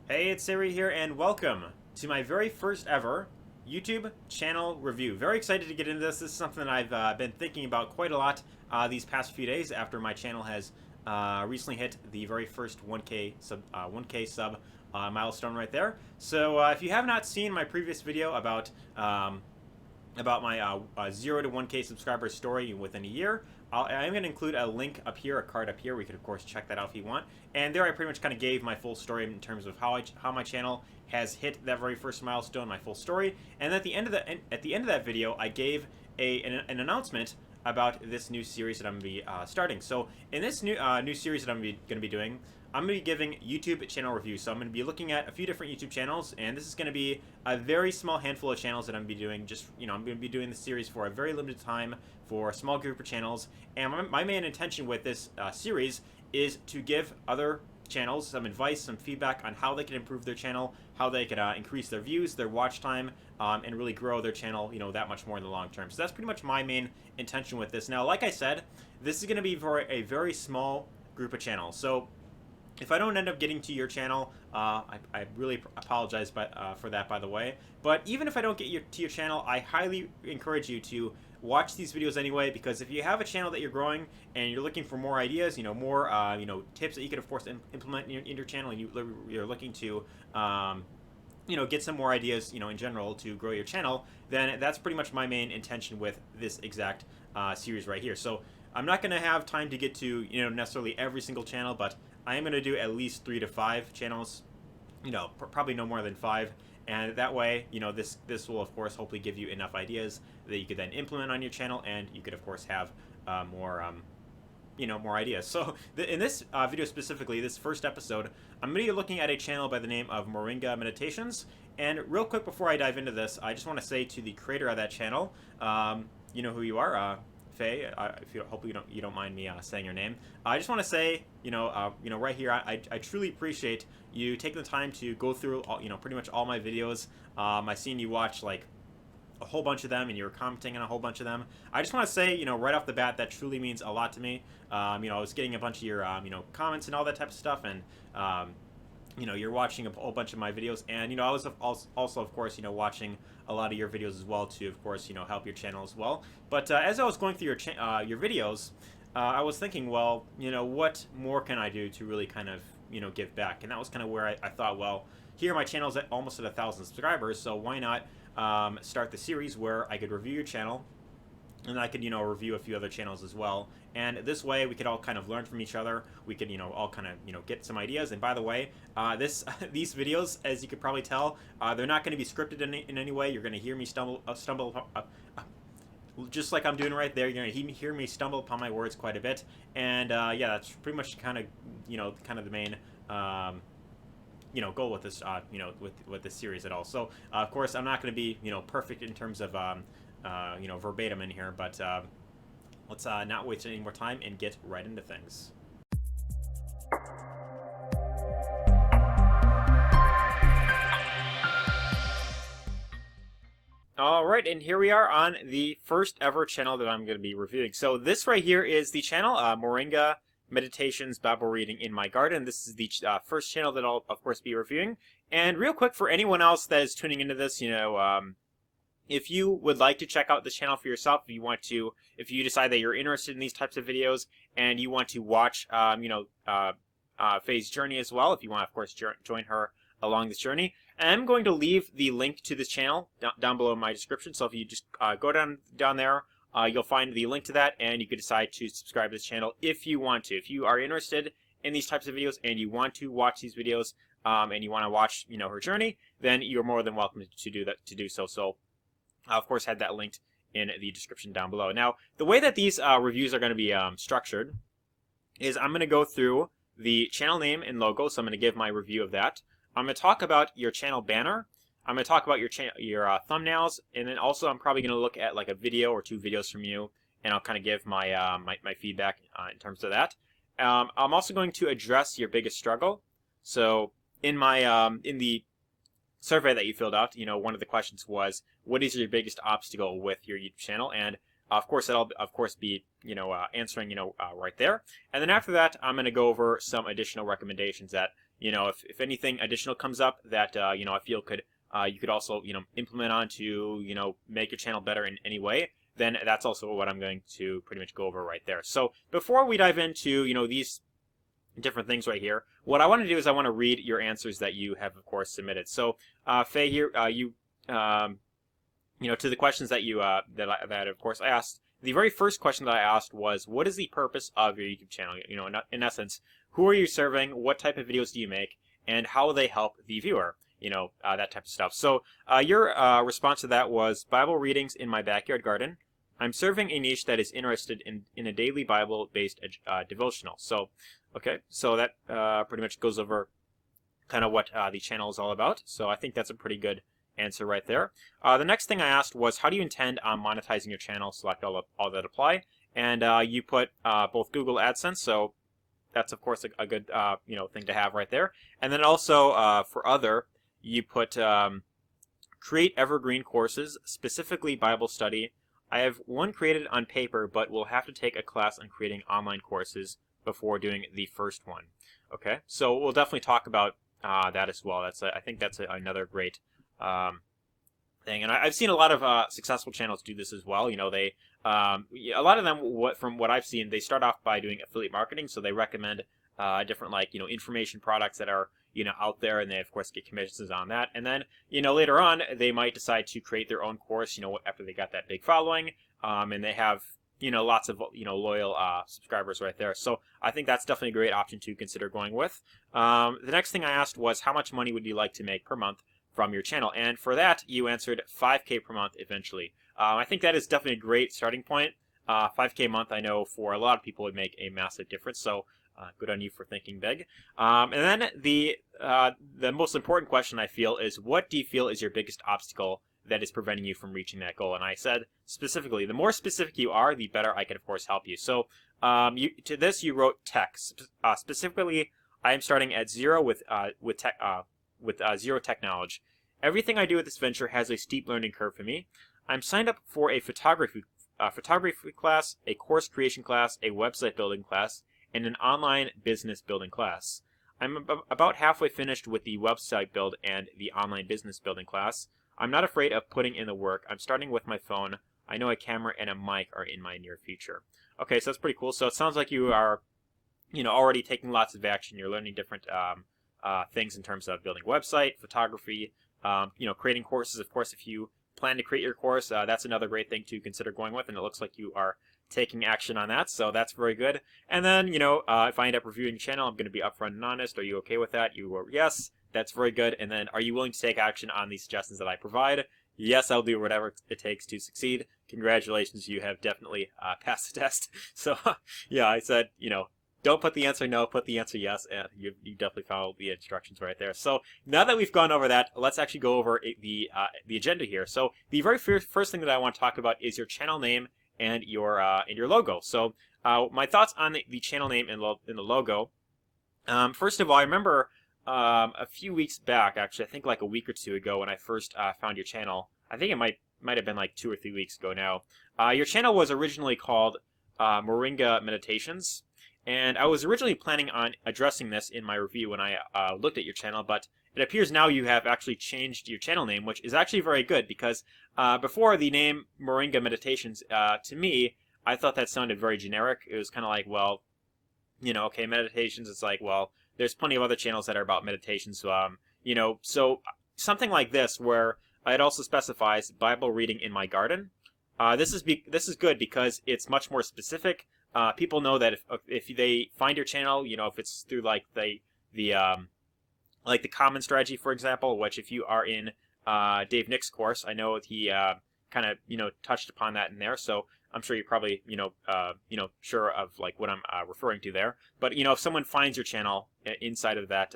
Hey, it's Arie here, and welcome to my very first ever YouTube channel review. Very excited to get into this. This is something that I've been thinking about quite a lot these past few days after my channel has recently hit the very first 1K sub milestone right there. So if you have not seen my previous video about my 0 to 1K subscriber story within a year. I'm going to include a link up here, a card up here. We could, of course, check that out if you want. And there I pretty much kind of gave my full story in terms of how my channel has hit that very first milestone, my full story. And at the end of that video, I gave an announcement about this new series that I'm going to be starting. So in this new series that I'm going to be doing, I'm going to be giving YouTube channel reviews. So I'm going to be looking at a few different YouTube channels, and this is going to be a very small handful of channels that I'm going to be doing. I'm going to be doing this series for a very limited time for a small group of channels. And my main intention with this series is to give other channels some advice, some feedback on how they can improve their channel, how they could increase their views, their watch time, and really grow their channel, that much more in the long term. So that's pretty much my main intention with this. Now, like I said, this is going to be for a very small group of channels. So if I don't end up getting to your channel, I really apologize for that, by the way. But even if I don't get to your channel, I highly encourage you to watch these videos anyway, because if you have a channel that you're growing and you're looking for more ideas, more tips that you can, of course, implement in your channel, and you're looking to get some more ideas, in general to grow your channel, then that's pretty much my main intention with this exact series right here. So I'm not going to have time to get to, necessarily every single channel, but I am going to do at least 3 to 5 channels, probably no more than 5. And that way, this will, of course, hopefully give you enough ideas that you could then implement on your channel, and you could, of course, have more ideas. So in this video specifically, this first episode, I'm going to be looking at a channel by the name of Moringa Meditations. And real quick before I dive into this, I just want to say to the creator of that channel, you know who you are, Faye. Hopefully you don't mind me saying your name. I just want to say, right here, I truly appreciate you taking the time to go through, pretty much all my videos. I seen you watch like a whole bunch of them, and you were commenting on a whole bunch of them. I just want to say, right off the bat, that truly means a lot to me. I was getting a bunch of your, comments and all that type of stuff, and you're watching a whole bunch of my videos, and I was also, of course, watching a lot of your videos as well to, of course, help your channel as well. But as I was going through your videos, I was thinking, well, what more can I do to really kind of give back? And that was kind of where I thought, well, here my channel's almost at 1,000 subscribers, so why not start the series where I could review your channel, and I could, review a few other channels as well. And this way, we could all kind of learn from each other. We could, all kind of, get some ideas. And by the way, these videos, as you could probably tell, they're not going to be scripted in any way. You're going to hear me stumble just like I'm doing right there. You're going to hear me stumble upon my words quite a bit. And yeah, that's pretty much kind of, the main goal with this, with this series at all. So, of course, I'm not going to be, perfect in terms of, verbatim in here, but let's not waste any more time and get right into things. All right, and here we are on the first ever channel that I'm going to be reviewing. So this right here is the channel, Moringa Meditations Bible Reading in My Garden. This is the first channel that I'll, of course, be reviewing. And real quick, for anyone else that is tuning into this, if you would like to check out this channel for yourself, if you decide that you're interested in these types of videos and you want to watch, Faye's journey as well, if you want, of course, join her along this journey, I'm going to leave the link to this channel down below in my description. So if you just go down there, you'll find the link to that, and you can decide to subscribe to this channel if you want to. If you are interested in these types of videos and you want to watch these videos, and you want to watch, her journey, then you're more than welcome to do so. So, of course, had that linked in the description down below. Now, the way that these reviews are going to be structured is I'm going to go through the channel name and logo, so I'm going to give my review of that. I'm going to talk about your channel banner. I'm going to talk about your thumbnails, and then also I'm probably going to look at like a video or 2 videos from you, and I'll kind of give my my feedback in terms of that. I'm also going to address your biggest struggle. So in my in the survey that you filled out, one of the questions was, what is your biggest obstacle with your YouTube channel? And of course, that'll of course be answering right there. And then after that, I'm going to go over some additional recommendations that if anything additional comes up that I feel could you could also implement on to make your channel better in any way, then that's also what I'm going to pretty much go over right there. So before we dive into these different things right here, what I want to do is I want to read your answers that you have of course submitted. So Faye here, to the questions that you that of course I asked. The very first question that I asked was, what is the purpose of your YouTube channel? In essence, who are you serving? What type of videos do you make? And how will they help the viewer? That type of stuff. So your response to that was Bible readings in my backyard garden. I'm serving a niche that is interested in a daily Bible-based devotional. So, okay, so that pretty much goes over kind of what the channel is all about. So I think that's a pretty good answer right there. The next thing I asked was, how do you intend on monetizing your channel? Select all that apply, and you put both Google AdSense. So that's of course a good thing to have right there. And then also for other, you put create evergreen courses, specifically Bible study. I have one created on paper, but will have to take a class on creating online courses before doing the first one. Okay, so we'll definitely talk about that as well. I think that's another great thing, and I've seen a lot of successful channels do this as well. They a lot of them, from what I've seen, they start off by doing affiliate marketing, so they recommend different information products that are out there, and they of course get commissions on that. And then later on they might decide to create their own course after they got that big following, and they have lots of loyal subscribers right there. So I think that's definitely a great option to consider going with. The next thing I asked was, how much money would you like to make per month from your channel? And for that you answered 5K per month eventually. I think that is definitely a great starting point. 5K a month, I know for a lot of people would make a massive difference, so good on you for thinking big. And then the most important question I feel is, what do you feel is your biggest obstacle that is preventing you from reaching that goal? And I said specifically, the more specific you are, the better I can of course help you. So to this you wrote tech. Specifically, I am starting at zero with zero tech knowledge. Everything I do with this venture has a steep learning curve for me. I'm signed up for a photography class, a course creation class, a website building class, and an online business building class. I'm about halfway finished with the website build and the online business building class. I'm not afraid of putting in the work. I'm starting with my phone. I know a camera and a mic are in my near future. Okay, so that's pretty cool. So it sounds like you are, already taking lots of action. You're learning different things in terms of building a website, photography, creating courses. Of course, if you plan to create your course, that's another great thing to consider going with, and it looks like you are taking action on that, so that's very good. And then, if I end up reviewing your channel, I'm going to be upfront and honest. Are you okay with that? You were yes. That's very good. And then, are you willing to take action on the suggestions that I provide? Yes, I'll do whatever it takes to succeed. Congratulations, you have definitely passed the test. So, yeah, I said, don't put the answer no, put the answer yes, and you definitely followed the instructions right there. So now that we've gone over that, let's actually go over the agenda here. So the very first thing that I want to talk about is your channel name and your logo. So my thoughts on the channel name and the logo. First of all, I remember a few weeks back, actually, I think like a week or two ago, when I first found your channel. I think it might have been like 2 or 3 weeks ago now. Your channel was originally called Moringa Meditations, and I was originally planning on addressing this in my review when I looked at your channel, but it appears now you have actually changed your channel name, which is actually very good, because before, the name Moringa Meditations, to me, I thought that sounded very generic. It was kind of like, well, okay, meditations, it's like, well, there's plenty of other channels that are about meditations, so something like this, where it also specifies Bible reading in my garden. This is good because it's much more specific. People know that if they find your channel, if it's through like the common strategy, for example, which if you are in Dave Nick's course, I know he kind of touched upon that in there. So I'm sure you're probably sure of like what I'm referring to there. But if someone finds your channel inside of that,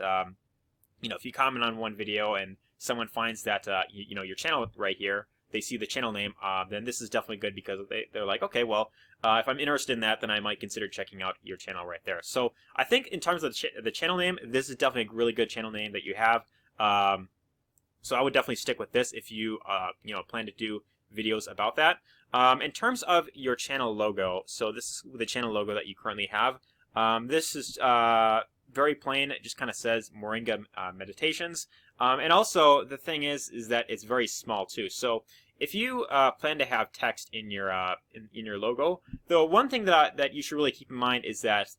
if you comment on one video and someone finds that your channel right here, they see the channel name, then this is definitely good, because they're like, okay, well, if I'm interested in that, then I might consider checking out your channel right there. So I think in terms of the channel name, this is definitely a really good channel name that you have. So I would definitely stick with this if you plan to do videos about that. In terms of your channel logo, so this is the channel logo that you currently have. This is very plain. It just kind of says Moringa Meditations. And also the thing is that it's very small too. So if you plan to have text in your in your logo, the one thing that you should really keep in mind is that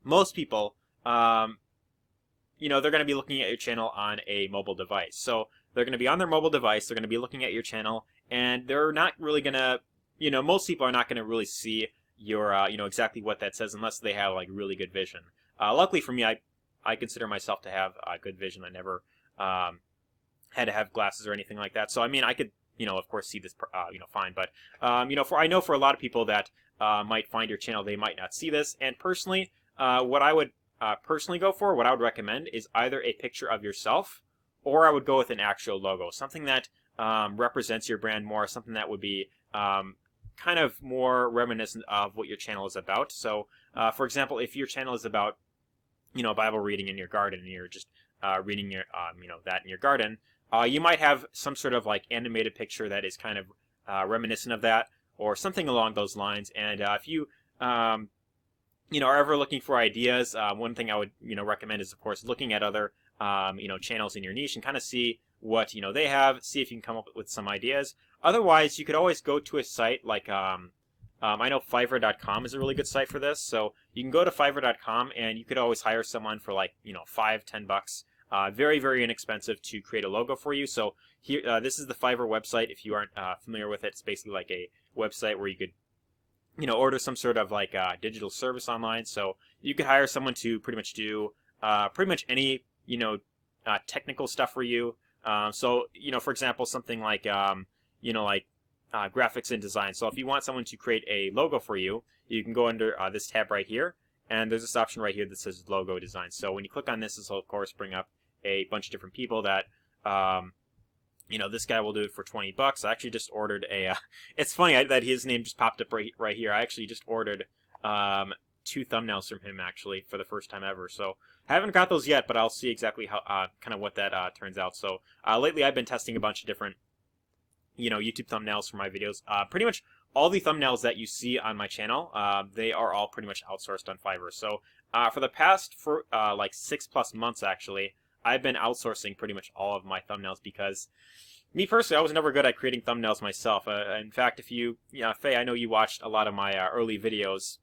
most people, you know, they're going to be looking at your channel on a mobile device. So they're going to be on their mobile device. They're going to be looking at your channel, and they're not really going to, you know, most people are not going to really see your, you know, exactly what that says unless they have like really good vision. Luckily for me, I consider myself to have good vision. I never had to have glasses or anything like that. So I mean, I could, you know, of course, see this, you know, fine. But you know, I know for a lot of people that might find your channel, they might not see this. And personally, what I would personally go for, what I would recommend, is either a picture of yourself, or I would go with an actual logo, something that represents your brand more, something that would be kind of more reminiscent of what your channel is about. So, for example, if your channel is about, you know, Bible reading in your garden, and you're just reading your, you know, that in your garden, you might have some sort of like animated picture that is kind of reminiscent of that, or something along those lines. And if you, you know, are ever looking for ideas, one thing I would, you know, recommend is, of course, looking at other, you know, channels in your niche and kind of see what, you know, they have, see if you can come up with some ideas. Otherwise, you could always go to a site like, I know Fiverr.com is a really good site for this. So you can go to Fiverr.com and you could always hire someone for like, you know, $5-10. Very, very inexpensive to create a logo for you. So here, this is the Fiverr website. If you aren't familiar with it, it's basically like a website where you could, you know, order some sort of like digital service online. So you could hire someone to pretty much do pretty much any, you know, technical stuff for you. So, you know, for example, something like, you know, like graphics and design. So if you want someone to create a logo for you, you can go under this tab right here. And there's this option right here that says logo design. So when you click on this, this will, of course, bring up a bunch of different people that, you know, this guy will do it for $20. I actually just ordered a, it's funny that his name just popped up right here. I actually just ordered 2 thumbnails from him, actually, for the first time ever. So I haven't got those yet, but I'll see exactly how, kind of what that turns out. So lately I've been testing a bunch of different, you know, YouTube thumbnails for my videos. Pretty much all the thumbnails that you see on my channel, they are all pretty much outsourced on Fiverr. So for the past, like 6+ months, actually, I've been outsourcing pretty much all of my thumbnails because me personally, I was never good at creating thumbnails myself. In fact, if you, Faye, I know you watched a lot of my early videos.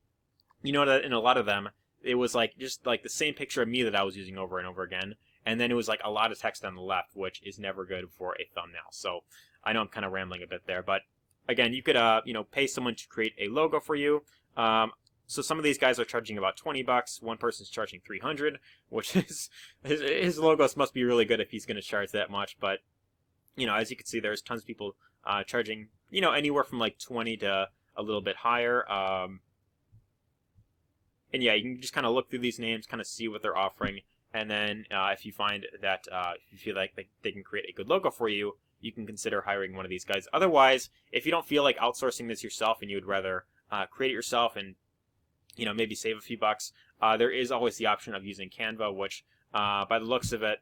You know that in a lot of them, it was like just like the same picture of me that I was using over and over again. And then it was like a lot of text on the left, which is never good for a thumbnail. So I know I'm kind of rambling a bit there, but again, you could, you know, pay someone to create a logo for you. So some of these guys are charging about $20. One person's charging $300, which is his logos must be really good if he's going to charge that much. But you know, as you can see, there's tons of people charging, you know, anywhere from like 20 to a little bit higher. And yeah, you can just kind of look through these names, kind of see what they're offering, and then if you find that if you feel like they can create a good logo for you, you can consider hiring one of these guys. Otherwise, if you don't feel like outsourcing this yourself and you would rather create it yourself and, you know, maybe save a few bucks, there is always the option of using Canva, which by the looks of it,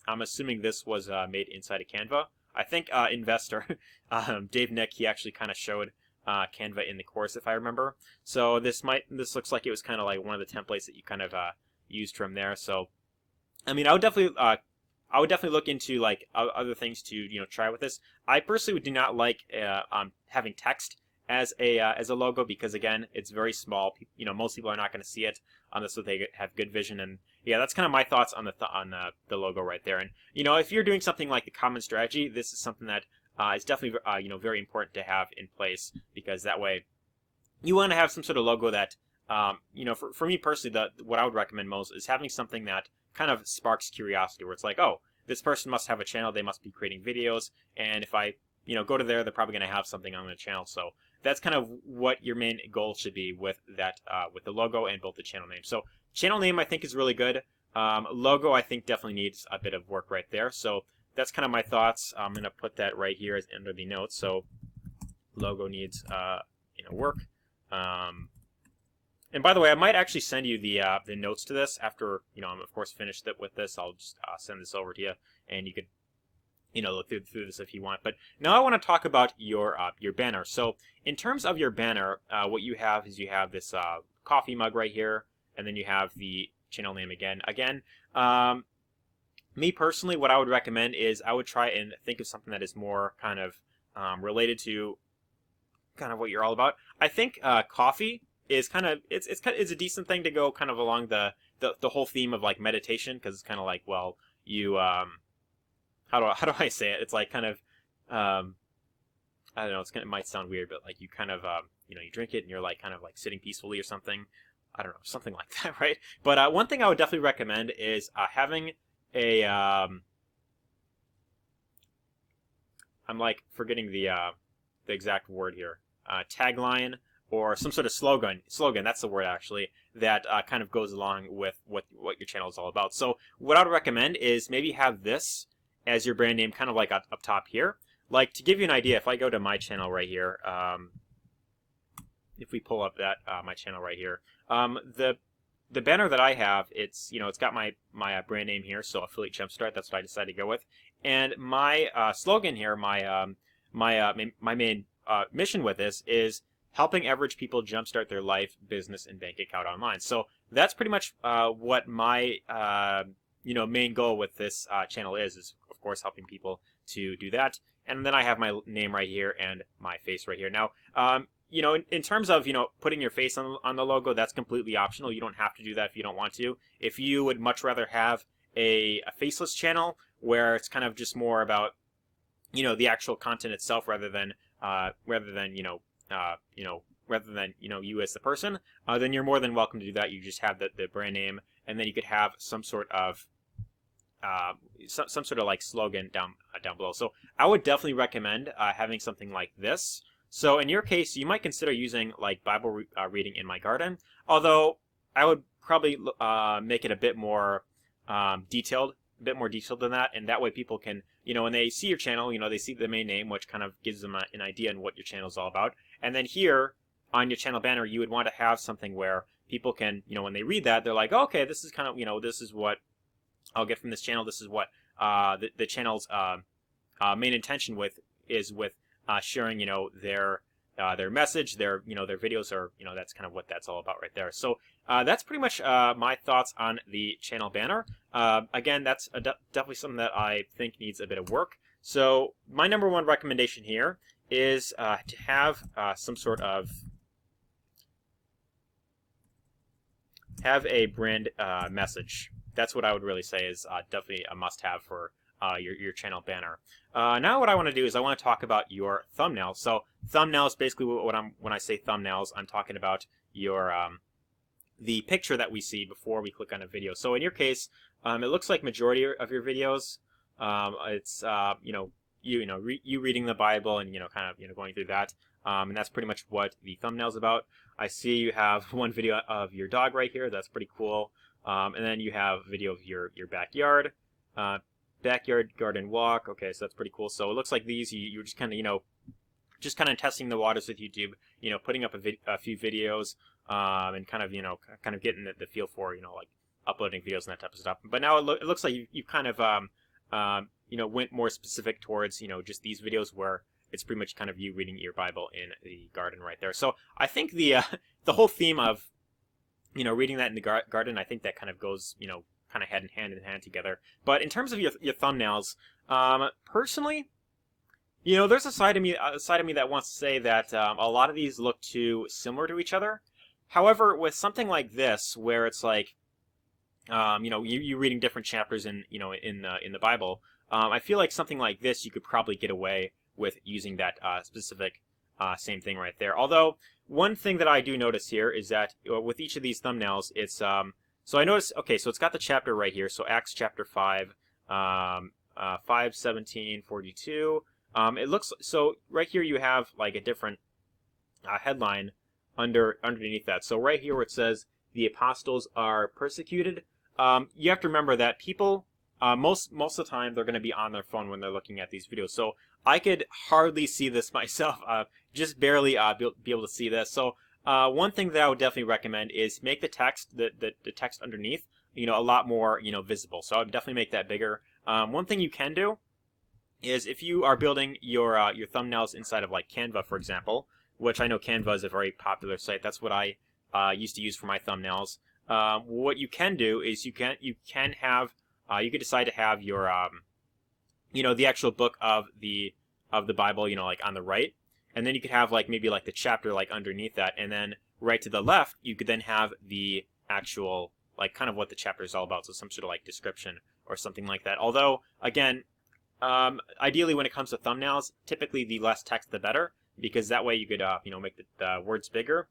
I'm assuming this was made inside of Canva. I think Investor, Dave Nick, he actually kind of showed Canva in the course, if I remember. So this looks like it was kind of like one of the templates that you kind of used from there. So, I mean, I would definitely look into like other things to, you know, try with this. I personally do not like having text as a logo because, again, it's very small. You know, most people are not going to see it unless they have good vision. And yeah, that's kind of my thoughts on the logo right there. And you know, if you're doing something like the common strategy, this is something that is definitely you know, very important to have in place, because that way you want to have some sort of logo that you know, for me personally, what I would recommend most is having something that kind of sparks curiosity, where it's like, oh, this person must have a channel, they must be creating videos, and if I, you know, go to there, they're probably going to have something on the channel. So that's kind of what your main goal should be with that, with the logo and both the channel name. So channel name, I think, is really good. Logo, I think, definitely needs a bit of work right there. So that's kind of my thoughts. I'm going to put that right here as under the notes. So logo needs, you know, work. And by the way, I might actually send you the notes to this after, you know, I'm of course finished with this. I'll just send this over to you, and you could, you know, look through this if you want. But now I want to talk about your banner. So in terms of your banner, what you have is you have this coffee mug right here, and then you have the channel name again. Again, me personally, what I would recommend is I would try and think of something that is more kind of related to kind of what you're all about. I think coffee is kind of it's a decent thing to go kind of along the whole theme of like meditation, because it's kind of like, well, you how do I say it? It's like kind of I don't know. It might sound weird, but like you kind of you drink it and you're like kind of like sitting peacefully or something. I don't know, something like that, right? But one thing I would definitely recommend is having a I'm like forgetting the exact word here. Tagline or some sort of slogan. That's the word actually. That kind of goes along with what your channel is all about. So what I would recommend is maybe have this as your brand name, kind of like up top here. Like, to give you an idea, if I go to my channel right here, if we pull up that my channel right here, the banner that I have, it's it's got my brand name here, so Affiliate Jumpstart. That's what I decided to go with. And my slogan here, my main mission with this is helping average people jumpstart their life, business, and bank account online. So that's pretty much what my main goal with this channel is of course helping people to do that. And then I have my name right here and my face right here. Now, in terms of, putting your face on the logo, that's completely optional. You don't have to do that if you don't want to. If you would much rather have a faceless channel where it's kind of just more about, the actual content itself rather than you as the person, then you're more than welcome to do that. You just have the brand name, and then you could have some sort of some sort of like slogan down below. So I would definitely recommend having something like this. So in your case, you might consider using like Bible reading in my garden, although I would probably make it a bit more detailed than that, and that way people can, when they see your channel, they see the main name, which kind of gives them an idea on what your channel is all about. And then here on your channel banner, you would want to have something where people can, when they read that, they're like, oh, okay, this is kind of, this is what I'll get from this channel. This is what the channel's main intention with sharing, their message, their videos, or that's kind of what that's all about right there. So that's pretty much my thoughts on the channel banner. Again, that's definitely something that I think needs a bit of work. So my number one recommendation here is to have some sort of a brand message. That's what I would really say is definitely a must-have for your channel banner. Now what I want to do is I want to talk about your thumbnails. So thumbnails, basically when I say thumbnails, I'm talking about your the picture that we see before we click on a video. So in your case, it looks like majority of your videos, it's you reading the Bible and kind of going through that, and that's pretty much what the thumbnail's about. I see you have one video of your dog right here. That's pretty cool. And then you have a video of your backyard. Backyard garden walk. Okay, so that's pretty cool. So it looks like these you're just kind of testing the waters with YouTube. Putting up a few videos, and kind of getting the feel for like uploading videos and that type of stuff. But now it looks like you kind of went more specific towards just these videos where it's pretty much kind of you reading your Bible in the garden right there. So I think the whole theme of reading that in the garden, I think that kind of goes kind of hand in hand together. But in terms of your thumbnails, personally, there's a side of me that wants to say that a lot of these look too similar to each other. However, with something like this, where it's like, you reading different chapters in the Bible, I feel like something like this you could probably get away with using that specific same thing right there. Although one thing that I do notice here is that with each of these thumbnails, it's so I notice, okay, so it's got the chapter right here. So Acts chapter 5, 5:17-42. It looks, so right here you have like a different headline underneath that. So right here where it says the apostles are persecuted, you have to remember that people, most of the time, they're going to be on their phone when they're looking at these videos. So I could hardly see this myself, just barely be able to see this. So one thing that I would definitely recommend is make the text, the text underneath, a lot more, visible. So I would definitely make that bigger. One thing you can do is if you are building your thumbnails inside of like Canva, for example, which I know Canva is a very popular site. That's what I used to use for my thumbnails. what you can do is you can have you could decide to have your the actual book of the Bible, like on the right, and then you could have like maybe like the chapter like underneath that, and then right to the left you could then have the actual like kind of what the chapter is all about, so some sort of like description or something like that. Although again, ideally when it comes to thumbnails, typically the less text the better, because that way you could make the words bigger,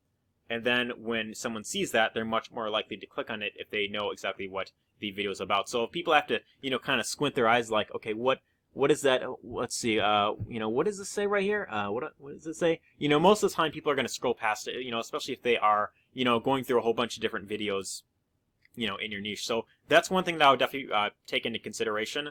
and then when someone sees that, they're much more likely to click on it if they know exactly what the video is about. So if people have to kind of squint their eyes like, okay, what is that? Let's see. What does this say right here? What does it say? Most of the time people are going to scroll past it. Especially if they are going through a whole bunch of different videos, in your niche. So that's one thing that I would definitely take into consideration.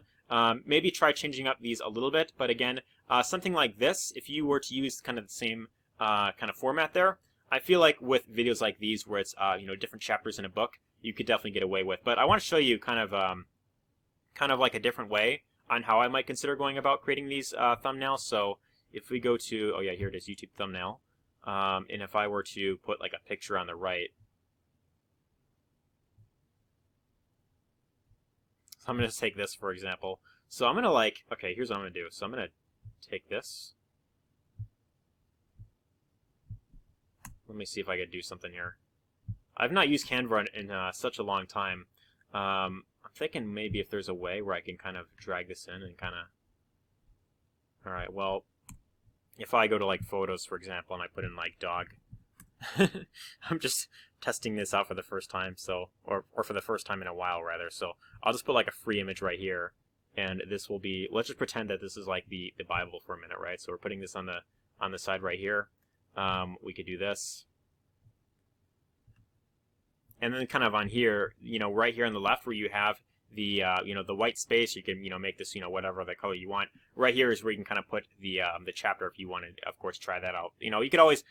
Maybe try changing up these a little bit. But again, something like this, if you were to use kind of the same kind of format there, I feel like with videos like these where it's different chapters in a book, you could definitely get away with. But I want to show you kind of like a different way on how I might consider going about creating these thumbnails. So if we go to, oh yeah, here it is, YouTube thumbnail. And if I were to put like a picture on the right, so I'm going to take this for example. So I'm going to okay, here's what I'm going to do. So I'm going to take this. Let me see if I could do something here. I've not used Canva in such a long time. I'm thinking maybe if there's a way where I can kind of drag this in and kind of... Alright, well, if I go to like photos, for example, and I put in like dog, I'm just testing this out for the first time, so, or for the first time in a while rather. So I'll just put like a free image right here, and this will be, let's just pretend that this is like the Bible for a minute, right? So we're putting this on the side right here. We could do this. And then kind of on here, right here on the left where you have the, the white space, you can, make this, whatever the color you want. Right here is where you can kind of put the chapter if you want to, of course, try that out. You could always,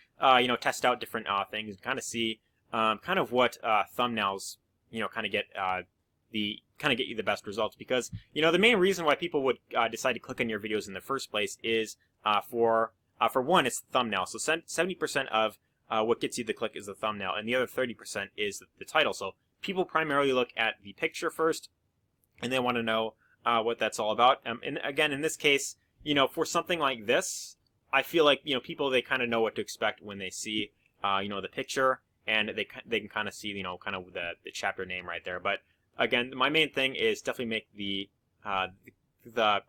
test out different things and kind of see kind of what thumbnails, kind of get get you the best results. Because, the main reason why people would decide to click on your videos in the first place is for one, it's the thumbnail. So 70% of what gets you the click is the thumbnail, and the other 30% is the title. So people primarily look at the picture first, and they want to know what that's all about. And again, in this case, for something like this, I feel like people, they kind of know what to expect when they see the picture, and they can kind of see kind of the chapter name right there. But again, my main thing is definitely make the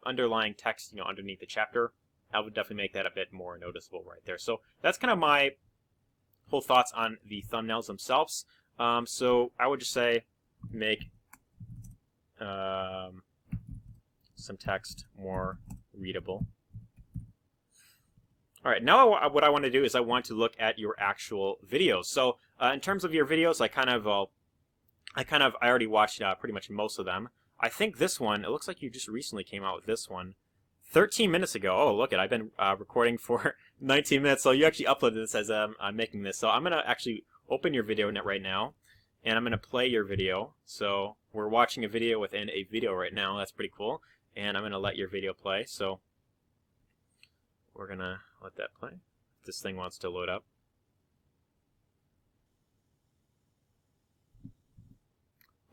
underlying text underneath the chapter. I would definitely make that a bit more noticeable right there. So that's kind of my whole thoughts on the thumbnails themselves. So I would just say make some text more readable. All right, now what I want to do is I want to look at your actual videos. So in terms of your videos, I already watched pretty much most of them. I think this one, it looks like you just recently came out with this one 13 minutes ago. Oh, look I've been recording for 19 minutes. So you actually uploaded this as I'm making this. So I'm going to actually open your video net right now, and I'm going to play your video. So we're watching a video within a video right now. That's pretty cool. And I'm going to let your video play. So we're going to let that play. If this thing wants to load up.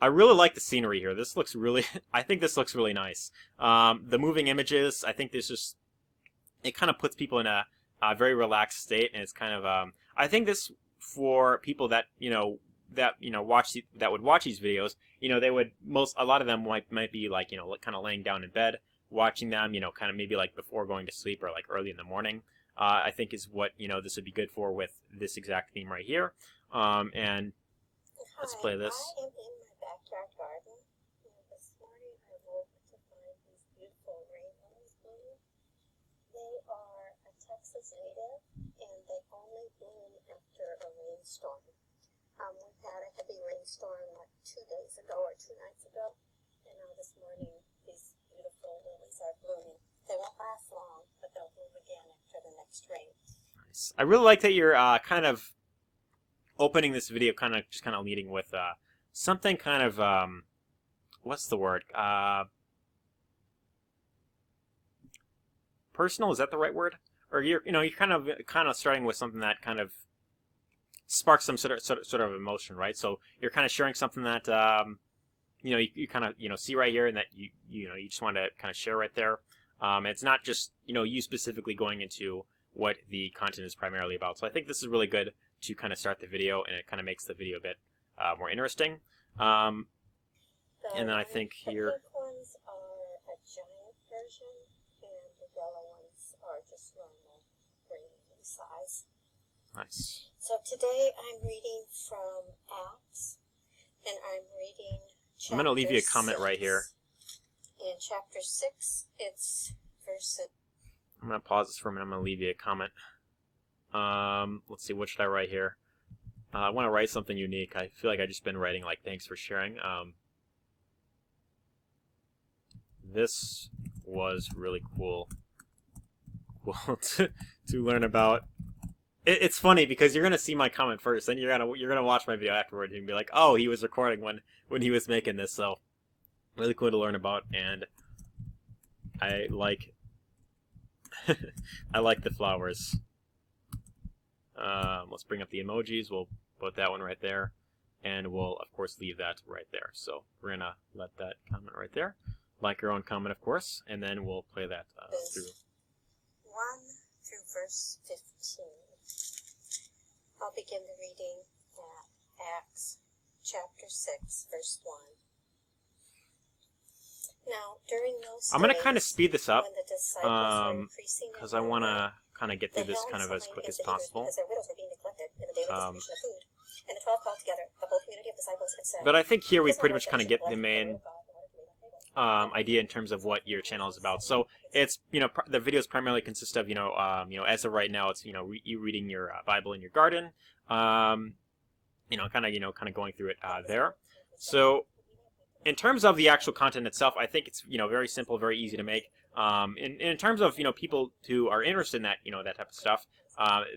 I really like the scenery here. This looks really, I think this looks really nice. The moving images, I think this just, it kind of puts people in a very relaxed state, and it's kind of, I think this for people that, that would watch these videos, they would, a lot of them might be like, kind of laying down in bed, watching them, kind of maybe like before going to sleep or like early in the morning. I think is what, this would be good for with this exact theme right here. And let's play this. Backyard garden. This morning I woke to find these beautiful rainbows blooming. They are a Texas native, and they only bloom after a rainstorm. We've had a heavy rainstorm like 2 days ago or 2 nights ago, and now this morning these beautiful lilies are blooming. They won't last long, but they'll bloom again after the next rain. Nice. I really like that you're kind of opening this video, kind of leading with something kind of what's the word? Personal, is that the right word? Or you're kind of starting with something that kind of sparks some sort of emotion, right? So you're kind of sharing something that you kind of see right here, and that you just want to kind of share right there. It's not just you specifically going into what the content is primarily about. So I think this is really good to kind of start the video, and it kind of makes the video a bit more interesting. And then I think here, the pink ones are a giant version, and the yellow ones are just normal, green size. nice. So today I'm reading from Acts, and I'm reading chapter I'm going to leave you a comment 6. right here. In chapter 6, it's verse. I'm going to pause this for a minute. I'm going to leave you a comment. Let's see, what should I write here? I want to write something unique. I feel like I've just been writing like thanks for sharing. This was really cool to learn about. It's funny because you're gonna see my comment first, then you're gonna watch my video afterward and be like, oh, he was recording when he was making this. So really cool to learn about, and I like I like the flowers. Let's bring up the emojis. We'll put that one right there, and we'll of course leave that right there. So we're gonna let that comment right there. Like your own comment, of course, and then we'll play that through. 1 through verse 15. I'll begin the reading at Acts chapter 6, verse 1. Now, during those I'm going to days, kind of speed this up when the disciples were increasing in because I want to kind of get through this kind of as quick as possible. because their widows were being neglected in the daily distribution of food. And the 12 called together the whole community of disciples and said, But I think here we pretty much kind of get the main idea in terms of what your channel is about. So it's the videos primarily consist of as of right now it's you reading your Bible in your garden, kind of going through it there. So in terms of the actual content itself, I think it's very simple, very easy to make. In terms of people who are interested in that that type of stuff,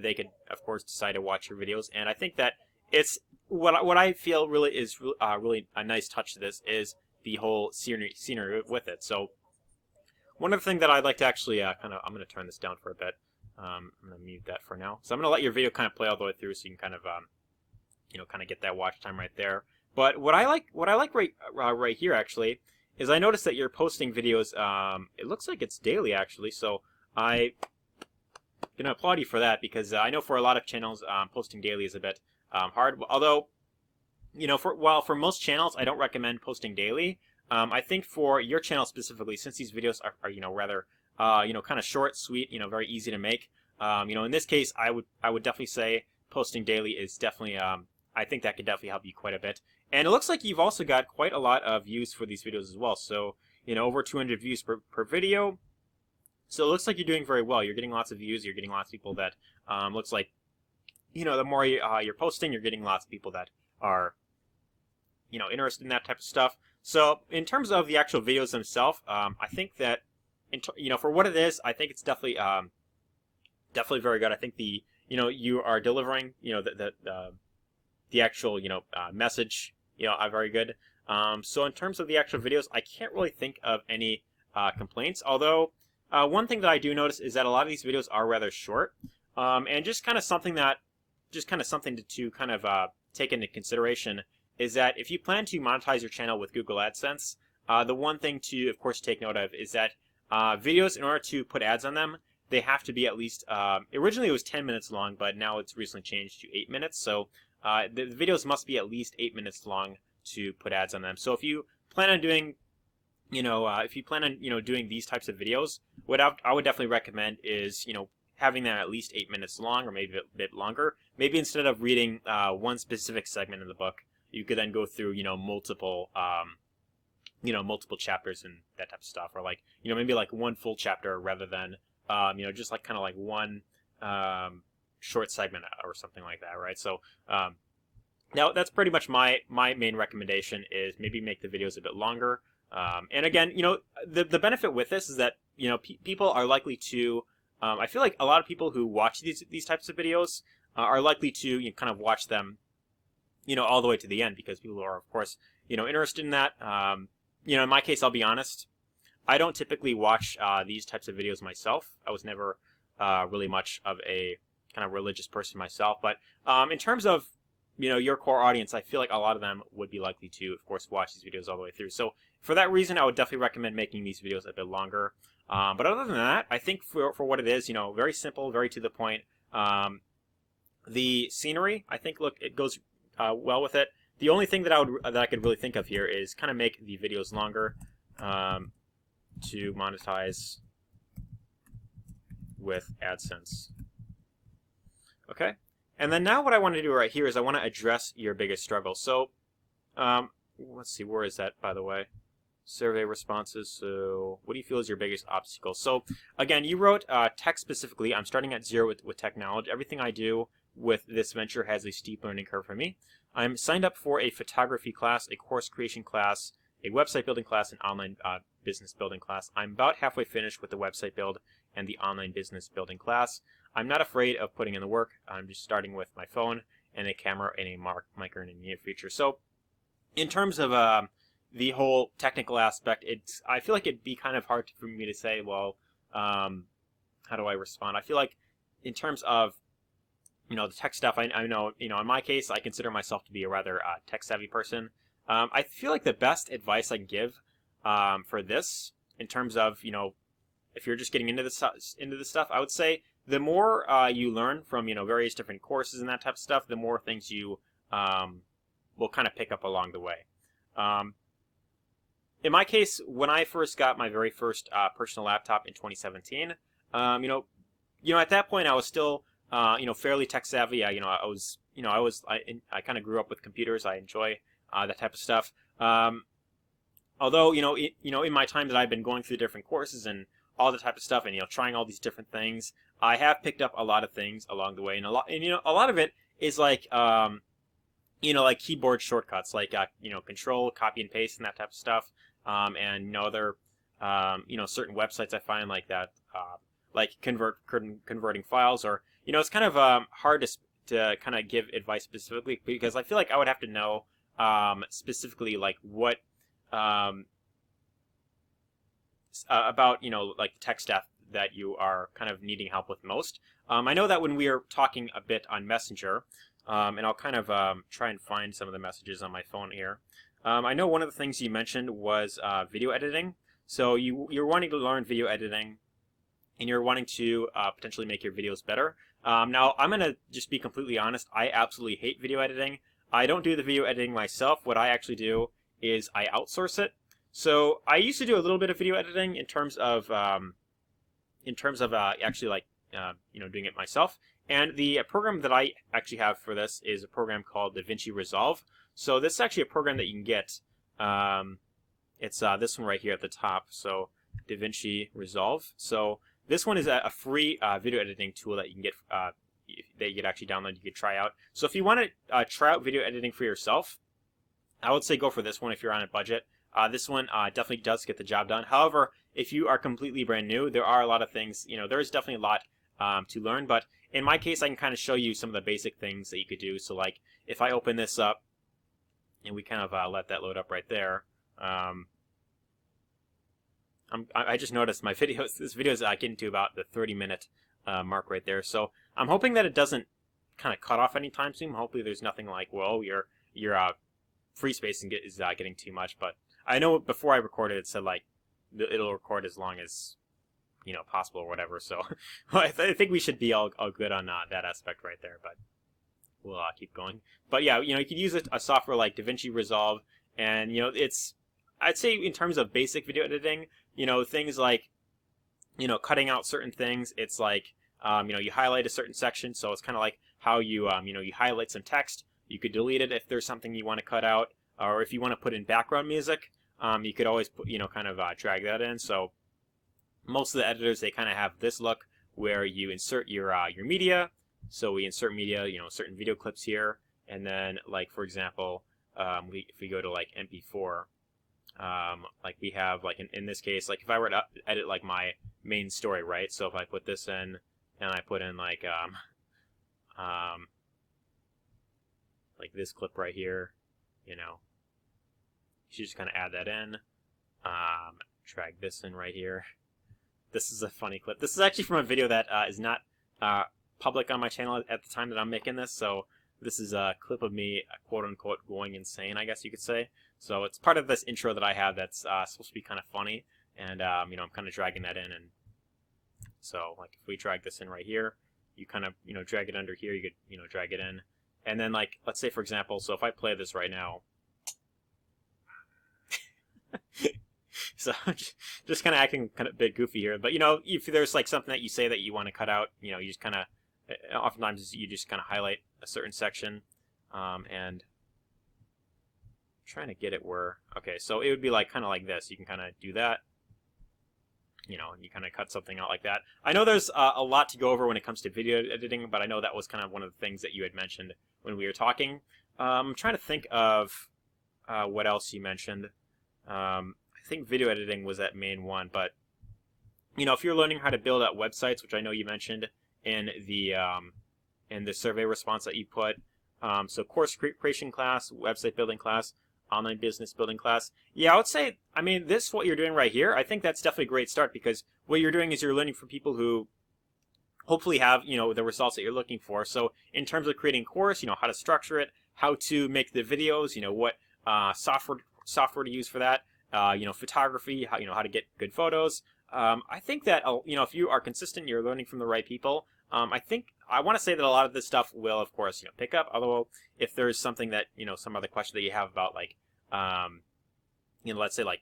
they could of course decide to watch your videos. And I think that it's what I feel really is really a nice touch to this is the whole scenery with it. So one of the things that I'd like to actually I'm going to turn this down for a bit. I'm going to mute that for now. So I'm going to let your video kind of play all the way through, so you can kind of get that watch time right there. But what I like right here actually is I noticed that you're posting videos. It looks like it's daily actually. So I'm going to applaud you for that, because I know for a lot of channels posting daily is a bit hard. Although for most channels, I don't recommend posting daily. I think for your channel specifically, since these videos are rather kind of short, sweet, very easy to make. In this case, I would definitely say posting daily is definitely I think that could definitely help you quite a bit. And it looks like you've also got quite a lot of views for these videos as well. So over 200 views per video. So it looks like you're doing very well. You're getting lots of views. You're getting lots of people that looks like the more you're posting, you're getting lots of people that are interested in that type of stuff. So in terms of the actual videos themselves, I think that for what it is, I think it's definitely very good. I think you are delivering the actual message are very good. So in terms of the actual videos, I can't really think of any complaints. Although one thing that I do notice is that a lot of these videos are rather short, and just kind of something to kind of take into consideration is that if you plan to monetize your channel with Google AdSense, the one thing to, of course, take note of is that videos, in order to put ads on them, they have to be at least, originally it was 10 minutes long, but now it's recently changed to 8 minutes. So the videos must be at least 8 minutes long to put ads on them. So if you plan on doing, doing these types of videos, what I would definitely recommend is, having them at least 8 minutes long, or maybe a bit longer. Maybe instead of reading one specific segment in the book, you could then go through, multiple chapters and that type of stuff, or like, maybe like one full chapter rather than, just like kind of like one short segment or something like that, right? So now that's pretty much my main recommendation is maybe make the videos a bit longer. And again, the benefit with this is that people are likely to. I feel like a lot of people who watch these types of videos are likely to kind of watch them, all the way to the end, because people are, of course, interested in that. In my case, I'll be honest, I don't typically watch these types of videos myself. I was never really much of a kind of religious person myself. But in terms of your core audience, I feel like a lot of them would be likely to, of course, watch these videos all the way through. So for that reason, I would definitely recommend making these videos a bit longer. But other than that, I think for what it is, very simple, very to the point. The scenery, I think, look, it goes well with it. The only thing that I could really think of here is kind of make the videos longer to monetize with AdSense. Okay, and then now what I want to do right here is I want to address your biggest struggle. So, let's see, where is that, by the way? Survey responses. So, what do you feel is your biggest obstacle? So, again, you wrote tech specifically. I'm starting at 0 with tech knowledge. Everything I do with this venture has a steep learning curve for me. I'm signed up for a photography class, a course creation class, a website building class, an online business building class. I'm about halfway finished with the website build and the online business building class. I'm not afraid of putting in the work. I'm just starting with my phone and a camera and a mic in the near future. So in terms of the whole technical aspect, I feel like it'd be kind of hard for me to say, well, how do I respond? I feel like in terms of the tech stuff, I know, in my case, I consider myself to be a rather tech-savvy person. I feel like the best advice I can give for this, in terms of, if you're just getting into this stuff, I would say the more you learn from, various different courses and that type of stuff, the more things you will kind of pick up along the way. In my case, when I first got my very first personal laptop in 2017, at that point I was still fairly tech savvy. I kind of grew up with computers. I enjoy that type of stuff. Although, in my time that I've been going through different courses and all the type of stuff, and trying all these different things, I have picked up a lot of things along the way, and a lot of it is like like keyboard shortcuts, like control, copy and paste, and that type of stuff. And other certain websites I find like that, like converting files, or it's kind of hard to kind of give advice specifically, because I feel like I would have to know specifically like what about like tech stuff that you are kind of needing help with most. I know that when we are talking a bit on Messenger, and I'll kind of try and find some of the messages on my phone here. I know one of the things you mentioned was video editing. So you're wanting to learn video editing, and you're wanting to potentially make your videos better. Now, I'm going to just be completely honest. I absolutely hate video editing. I don't do the video editing myself. What I actually do is I outsource it. So I used to do a little bit of video editing in terms of actually like doing it myself. And the program that I actually have for this is a program called Davinci Resolve. So this is actually a program that you can get. It's this one right here at the top. So Davinci Resolve. So this one is a free video editing tool that you can get that you could actually download. You could try out. So if you want to try out video editing for yourself, I would say go for this one if you're on a budget. This one definitely does get the job done. However, if you are completely brand new, there are a lot of things. There is definitely a lot to learn. But in my case, I can kind of show you some of the basic things that you could do. So like if I open this up, and we kind of let that load up right there. I just noticed my videos. This video is getting to about the 30-minute mark right there. So I'm hoping that it doesn't kind of cut off anytime soon. Hopefully there's nothing like, well, your free space is getting too much. But I know before I recorded, it said like it'll record as long as possible or whatever. So I think we should be all good on that aspect right there. But we'll keep going. But yeah, you could use a software like Davinci Resolve, and it's, I'd say in terms of basic video editing, things like cutting out certain things. It's like you highlight a certain section, so it's kind of like how you you highlight some text. You could delete it if there's something you want to cut out, or if you want to put in background music, you could always put kind of drag that in. So most of the editors, they kind of have this look where you insert your media. So we insert media, certain video clips here, and then like for example, if we go to like MP4, like we have like in this case, like if I were to edit like my main story, right? So if I put this in and I put in like this clip right here, you should just kind of add that in, drag this in right here. This is a funny clip. This is actually from a video that is not public on my channel at the time that I'm making this, so this is a clip of me, quote-unquote, going insane, I guess you could say. So it's part of this intro that I have that's supposed to be kind of funny, and, you know, I'm kind of dragging that in. And so, like, if we drag this in right here, you kind of, you know, drag it under here, you could, you know, drag it in. And then, like, let's say, for example, so if I play this right now, so just kind of acting kind of a bit goofy here. But, you know, if there's, like, something that you say that you want to cut out, you know, you just kind of, oftentimes you just kind of highlight a certain section, and I'm trying to get it where, okay, so it would be like kind of like this. You can kind of do that, you know, and you kind of cut something out like that. I know there's a lot to go over when it comes to video editing, but I know that was kind of one of the things that you had mentioned when we were talking. I'm trying to think of what else you mentioned. I think video editing was that main one, but, you know, if you're learning how to build out websites, which I know you mentioned in the survey response that you put, so course creation class, website building class, online business building class. Yeah, I would say, I mean, what you're doing right here, I think that's definitely a great start, because what you're doing is you're learning from people who hopefully have, you know, the results that you're looking for. So in terms of creating a course, you know, how to structure it, how to make the videos, you know, what software to use for that, you know, photography, how, you know, how to get good photos. I think that, you know, if you are consistent, you're learning from the right people. I want to say that a lot of this stuff will, of course, you know, pick up. Although, if there's something that, you know, some other question that you have about, like, you know, let's say like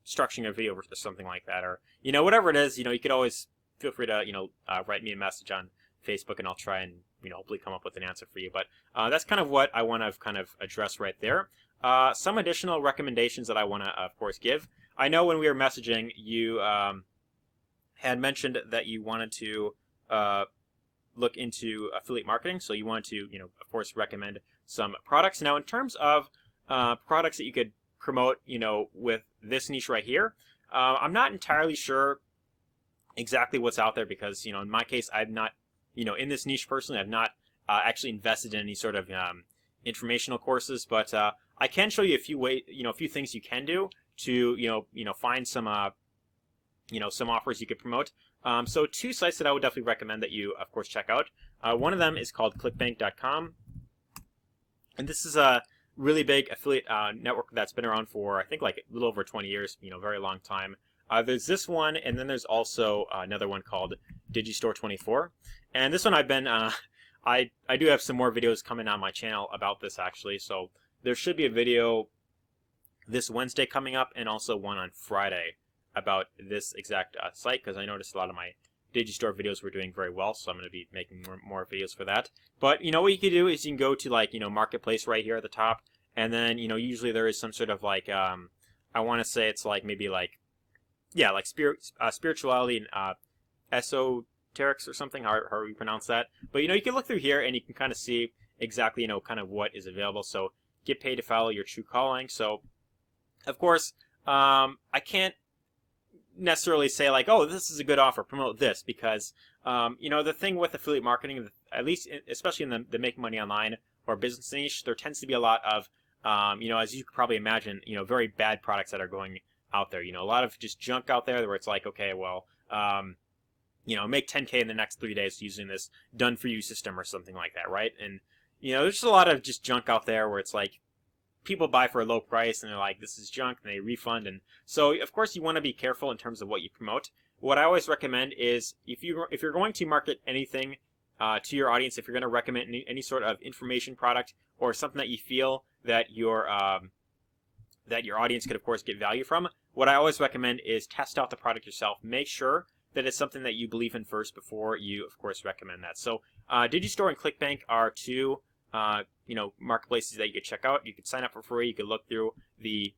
structuring a video or something like that, or, you know, whatever it is, you know, you could always feel free to, you know, write me a message on Facebook, and I'll try and, you know, hopefully come up with an answer for you. But that's kind of what I want to kind of address right there. Some additional recommendations that I want to, of course, give. I know when we were messaging, you had mentioned that you wanted to look into affiliate marketing. So you want to, you know, of course, recommend some products. Now, in terms of products that you could promote, you know, with this niche right here, I'm not entirely sure exactly what's out there, because, you know, in my case, I'm not, you know, in this niche personally, I've not actually invested in any sort of informational courses, but I can show you a few things you can do to, you know, find some, you know, some offers you could promote. So two sites that I would definitely recommend that you, of course, check out. One of them is called clickbank.com. And this is a really big affiliate network that's been around for, I think, like a little over 20 years, you know, very long time. There's this one, and then there's also another one called Digistore24. And this one I've been, I do have some more videos coming on my channel about this, actually. So there should be a video this Wednesday coming up, and also one on Friday about this exact site, because I noticed a lot of my Digistore videos were doing very well, so I'm going to be making more videos for that. But, you know, what you can do is you can go to, like, you know, Marketplace right here at the top, and then, you know, usually there is some sort of, like, I want to say it's like maybe like, yeah, like spirituality and esoterics or something, how you pronounce that. But, you know, you can look through here and you can kind of see exactly, you know, kind of what is available. So get paid to follow your true calling. So, of course, I can't necessarily say, like, oh, this is a good offer, promote this, because, you know, the thing with affiliate marketing, at least, especially in the make money online or business niche, there tends to be a lot of, you know, as you could probably imagine, you know, very bad products that are going out there. You know, a lot of just junk out there where it's like, okay, well, you know, make 10K in the next 3 days using this done for you system or something like that, right? And, you know, there's just a lot of just junk out there where it's like, people buy for a low price and they're like, this is junk, and they refund. And so, of course, you want to be careful in terms of what you promote. What I always recommend is, if you're going to market anything to your audience, if you're going to recommend any sort of information product or something that you feel that your audience could, of course, get value from, what I always recommend is test out the product yourself. Make sure that it's something that you believe in first before you, of course, recommend that. So Digistore and ClickBank are two you know, marketplaces that you could check out. You could sign up for free. You could look through the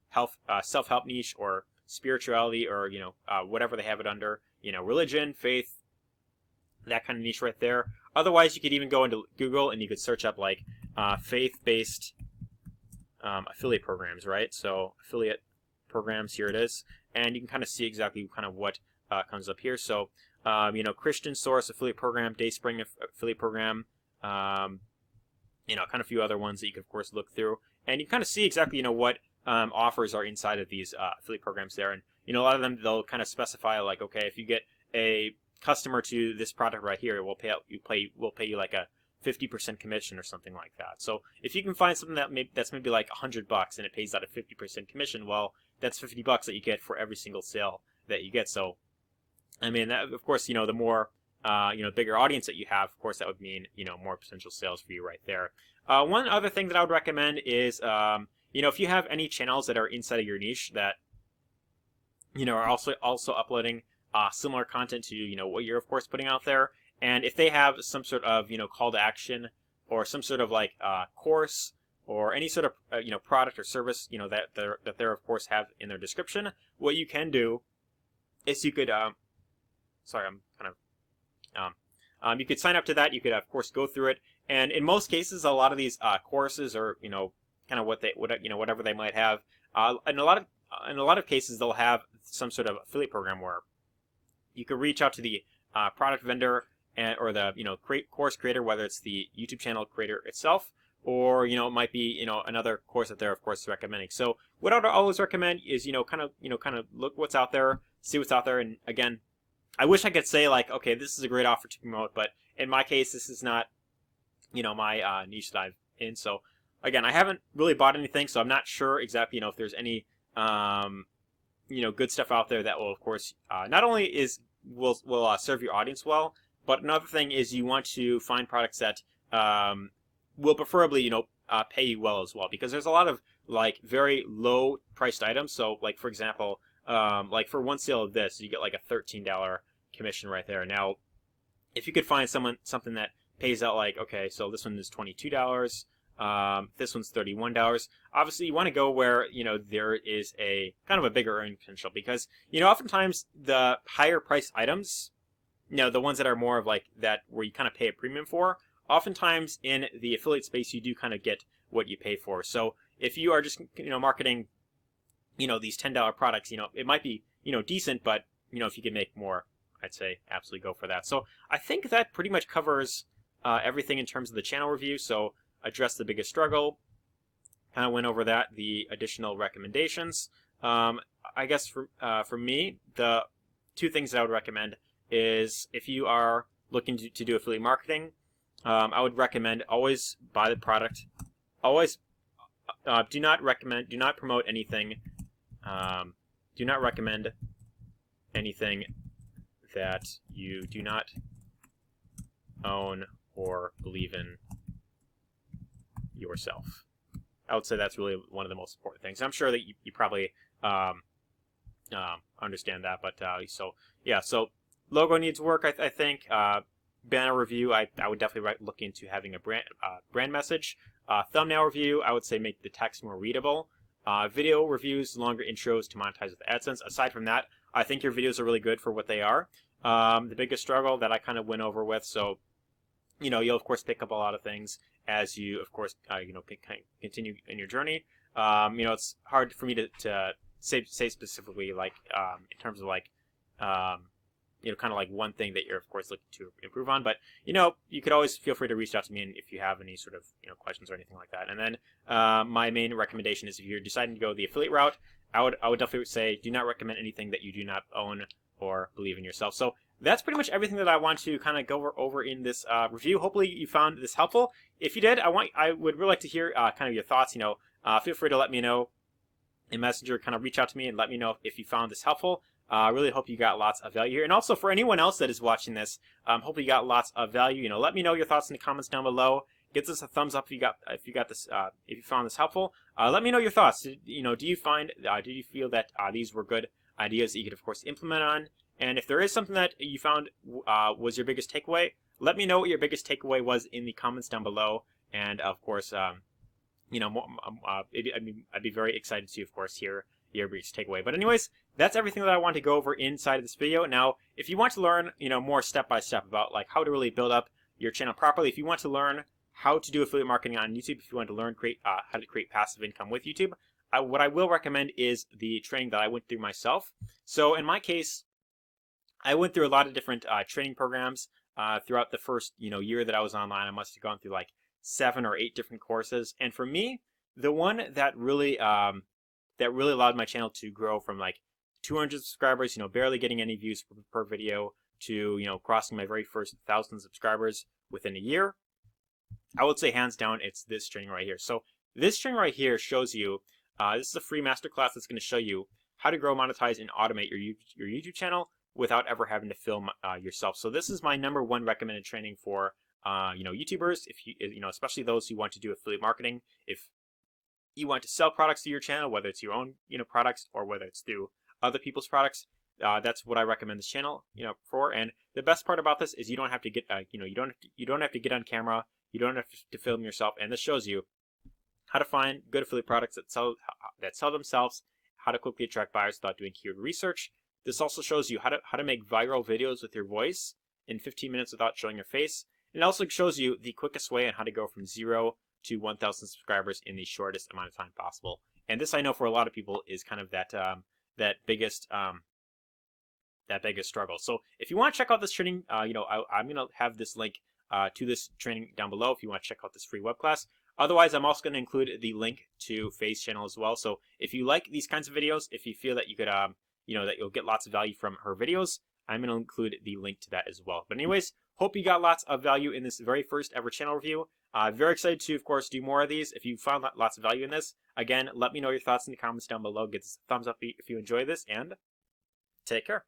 self-help niche, or spirituality, or, you know, whatever they have it under, you know, religion, faith, that kind of niche right there. Otherwise, you could even go into Google and you could search up, like, faith-based affiliate programs, right? So affiliate programs, here it is, and you can kind of see exactly kind of what comes up here. So, you know, Christian Source affiliate program, Dayspring affiliate program, you know, kind of a few other ones that you can, of course, look through, and you kind of see exactly, you know, what offers are inside of these affiliate programs there. And, you know, a lot of them, they'll kind of specify, like, okay, if you get a customer to this product right here will pay you like a 50% commission or something like that. So if you can find something that's maybe like $100 and it pays out a 50% commission, well, that's $50 that you get for every single sale that you get. So I mean, that, of course, the more bigger audience that you have, of course, that would mean more potential sales for you right there. One other thing that I would recommend is if you have any channels that are inside of your niche that are also uploading similar content to what you're of course putting out there, and if they have some sort of call to action or some sort of like course or any sort of product or service that they're of course have in their description, what you can do is you could sorry, I'm kind of you could sign up to that. You could of course go through it, and in most cases, a lot of these courses or kind of whatever they might have, in a lot of cases they'll have some sort of affiliate program where you could reach out to the product vendor or the course creator, whether it's the YouTube channel creator itself, or it might be another course that they're of course recommending. So what I would always recommend is kind of look what's out there, see what's out there, and again, I wish I could say like, okay, this is a great offer to promote, but in my case, this is not my niche that I'm in. So again, I haven't really bought anything, so I'm not sure exactly if there's any good stuff out there that will of course not only will serve your audience well, but another thing is you want to find products that will preferably pay you well as well, because there's a lot of like very low priced items. So like for example, like for one sale of this, you get like a $13 commission right there. Now, if you could find something that pays out like, okay, so this one is $22, this one's $31. Obviously, you want to go where there is a kind of a bigger earning potential, because oftentimes the higher priced items, the ones that are more of like that where you kind of pay a premium for, oftentimes in the affiliate space you do kind of get what you pay for. So if you are just marketing these $10 products, it might be decent, but if you can make more, I'd say absolutely go for that. So I think that pretty much covers everything in terms of the channel review. So address the biggest struggle, kind of went over that, the additional recommendations. I guess for me, the two things that I would recommend is if you are looking to do affiliate marketing, I would recommend always buy the product. Always do not promote anything. Do not recommend anything that you do not own or believe in yourself. I would say that's really one of the most important things. I'm sure that you probably understand that, but so logo needs work. I think banner review, I would definitely look into having a brand message. Thumbnail review, I would say make the text more readable. Video reviews, longer intros to monetize with AdSense. Aside from that, I think your videos are really good for what they are. The biggest struggle that I kind of went over with, so you'll of course pick up a lot of things as you of course continue in your journey. It's hard for me to say specifically like in terms of like kind of like one thing that you're of course looking to improve on, but you could always feel free to reach out to me if you have any sort of questions or anything like that. And then my main recommendation is if you're deciding to go the affiliate route, I would definitely say do not recommend anything that you do not own or believe in yourself. So that's pretty much everything that I want to kind of go over in this review. Hopefully you found this helpful. If you did, I would really like to hear kind of your thoughts. Feel free to let me know in Messenger. Kind of reach out to me and let me know if you found this helpful. I really hope you got lots of value here. And also for anyone else that is watching this, hope you got lots of value. Let me know your thoughts in the comments down below. Give us a thumbs up if you got this if you found this helpful. Let me know your thoughts. Do you feel that these were good ideas that you could of course implement on? And if there is something that you found was your biggest takeaway, let me know what your biggest takeaway was in the comments down below. And of course, I'd be very excited to of course hear your biggest takeaway. But anyways, that's everything that I want to go over inside of this video. Now, if you want to learn, more step by step about like how to really build up your channel properly, if you want to learn how to do affiliate marketing on YouTube, if you want to learn how to create passive income with YouTube, what I will recommend is the training that I went through myself. So in my case, I went through a lot of different training programs throughout the first year that I was online. I must have gone through like 7 or 8 different courses, and for me, the one that really allowed my channel to grow from like 200 subscribers, barely getting any views per video, to, you know, crossing my very first 1,000 subscribers within a year, I would say hands down it's this training right here. So this training right here shows you, this is a free masterclass that's going to show you how to grow, monetize, and automate your YouTube channel without ever having to film yourself. So this is my #1 recommended training for you know, YouTubers, if you know, especially those who want to do affiliate marketing. If you want to sell products to your channel, whether it's your own, you know, products or whether it's through other people's products, that's what I recommend this channel, you know, for. And the best part about this is you don't have to get, you know, you don't have to get on camera, you don't have to film yourself, and this shows you how to find good affiliate products that sell themselves, how to quickly attract buyers without doing keyword research. This also shows you how to make viral videos with your voice in 15 minutes without showing your face. It also shows you the quickest way on how to go from 0 to 1,000 subscribers in the shortest amount of time possible. And this, I know, for a lot of people is kind of that biggest struggle. So if you want to check out this training, you know, I'm gonna have this link to this training down below if you want to check out this free web class. Otherwise, I'm also going to include the link to Faye's channel as well. So if you like these kinds of videos, if you feel that you could, you know, that you'll get lots of value from her videos, I'm going to include the link to that as well. But anyways, hope you got lots of value in this very first ever channel review. Very excited to, of course, do more of these. If you found lots of value in this, again, let me know your thoughts in the comments down below. Give this a thumbs up if you enjoy this, and take care.